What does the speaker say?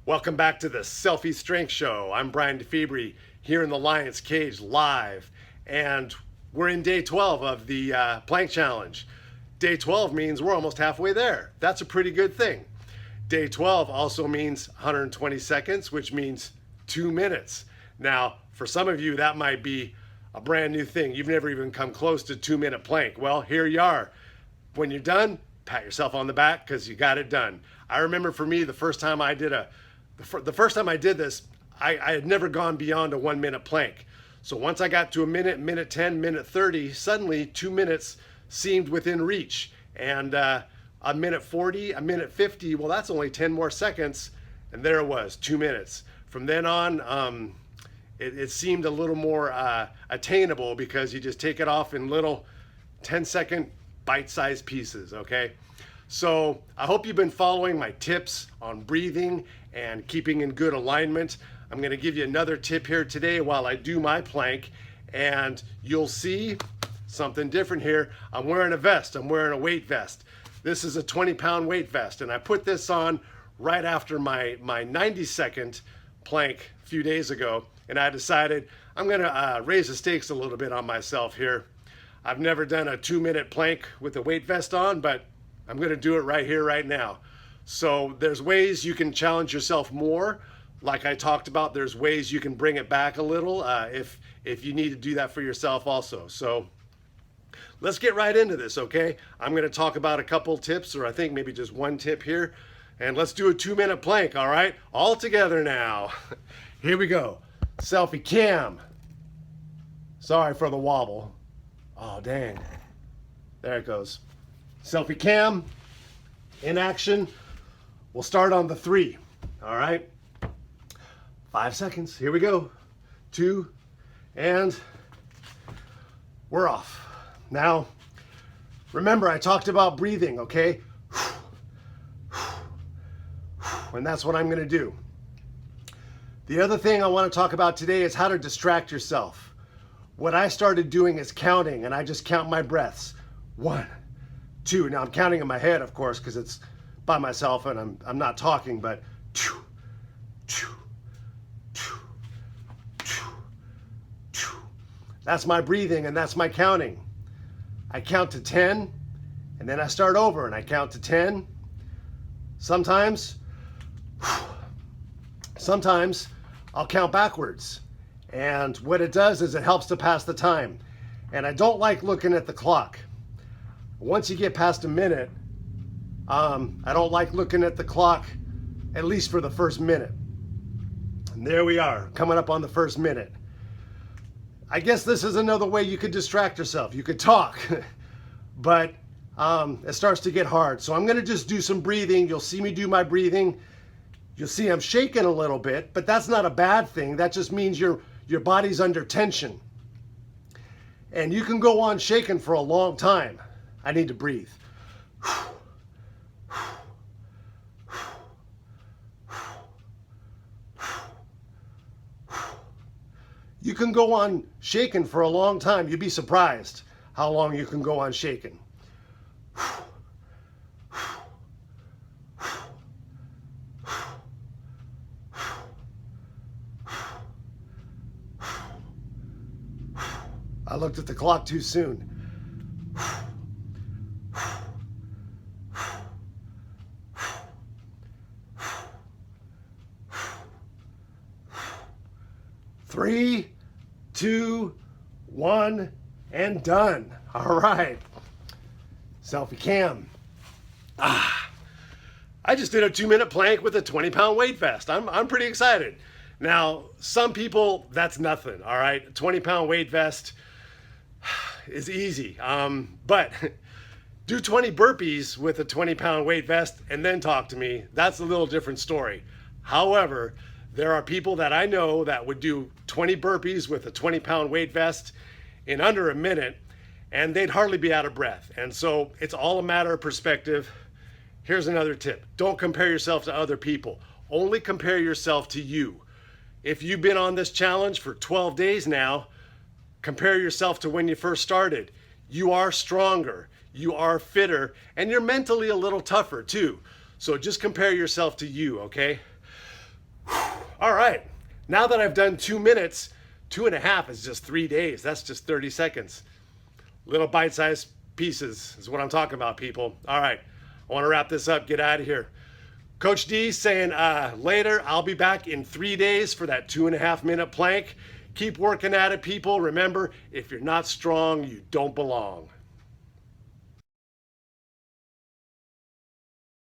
Welcome back to the Selfie Strength Show. I'm Brian DeFibri here in the Lion's Cage live, and we're in day 12 of the plank challenge. Day 12 means we're almost halfway there. That's a pretty good thing. Day 12 also means 120 seconds, which means 2 minutes. Now, for some of you, that might be a brand new thing. You've never even come close to 2-minute plank. Well, here you are. When you're done, pat yourself on the back because you got it done. I remember for me, the first time I did this, I had never gone beyond a 1-minute plank. So once I got to a minute, minute 10, minute 30, suddenly 2 minutes seemed within reach. And a minute 40, a minute 50, well, that's only 10 more seconds. And there it was, 2 minutes. From then on, it seemed a little more attainable because you just take it off in little 10-second bite-sized pieces, okay? So I hope you've been following my tips on breathing and keeping in good alignment. I'm going to give you another tip here today while I do my plank, and you'll see something different here. I'm wearing a vest. I'm wearing a weight vest. This is a 20-pound weight vest, and I put this on right after my 90-second plank a few days ago, and I decided I'm going to raise the stakes a little bit on myself here. I've never done a 2-minute plank with a weight vest on, but I'm going to do it right here, right now. So there's ways you can challenge yourself more. Like I talked about, there's ways you can bring it back a little if you need to do that for yourself also. So let's get right into this, okay? I'm going to talk about a couple tips, or I think maybe just one tip here. And let's do a 2-minute plank, all right? All together now. Here we go. Selfie cam. Sorry for the wobble. Oh, dang. There it goes. Selfie cam in action. We'll start on the 3. All right. 5 seconds. Here we go. 2, and we're off. Now, remember I talked about breathing, okay? And that's what I'm going to do. The other thing I want to talk about today is how to distract yourself. What I started doing is counting, and I just count my breaths. 1, 2. Now I'm counting in my head, of course, because it's by myself and I'm not talking, but 2, 2, 2, 2, 2. That's my breathing and that's my counting. I count to 10 and then I start over and I count to 10. Sometimes I'll count backwards. And what it does is it helps to pass the time. And I don't like looking at the clock. Once you get past a minute, I don't like looking at the clock, at least for the first minute. And there we are, coming up on the first minute. I guess this is another way you could distract yourself. You could talk, but it starts to get hard. So I'm gonna just do some breathing. You'll see me do my breathing. You'll see I'm shaking a little bit, but that's not a bad thing. That just means your body's under tension. And you can go on shaking for a long time. I need to breathe. You can go on shaking for a long time. You'd be surprised how long you can go on shaking. I looked at the clock too soon. 3, 2, 1, and done. All right. Selfie cam. I just did a 2-minute plank with a 20-pound weight vest. I'm pretty excited. Now, some people, that's nothing, all right? A 20-pound weight vest is easy. But do 20 burpees with a 20-pound weight vest and then talk to me. That's a little different story. However, there are people that I know that would do 20 burpees with a 20-pound weight vest in under a minute, and they'd hardly be out of breath. And so it's all a matter of perspective. Here's another tip. Don't compare yourself to other people. Only compare yourself to you. If you've been on this challenge for 12 days now, compare yourself to when you first started. You are stronger, you are fitter, and you're mentally a little tougher too. So just compare yourself to you, okay? All right, now that I've done 2 minutes, 2.5 is just 3 days. That's just 30 seconds. Little bite-sized pieces is what I'm talking about, people. All right, I want to wrap this up, get out of here. Coach D saying later, I'll be back in 3 days for that 2.5-minute plank. Keep working at it, people. Remember, if you're not strong, you don't belong.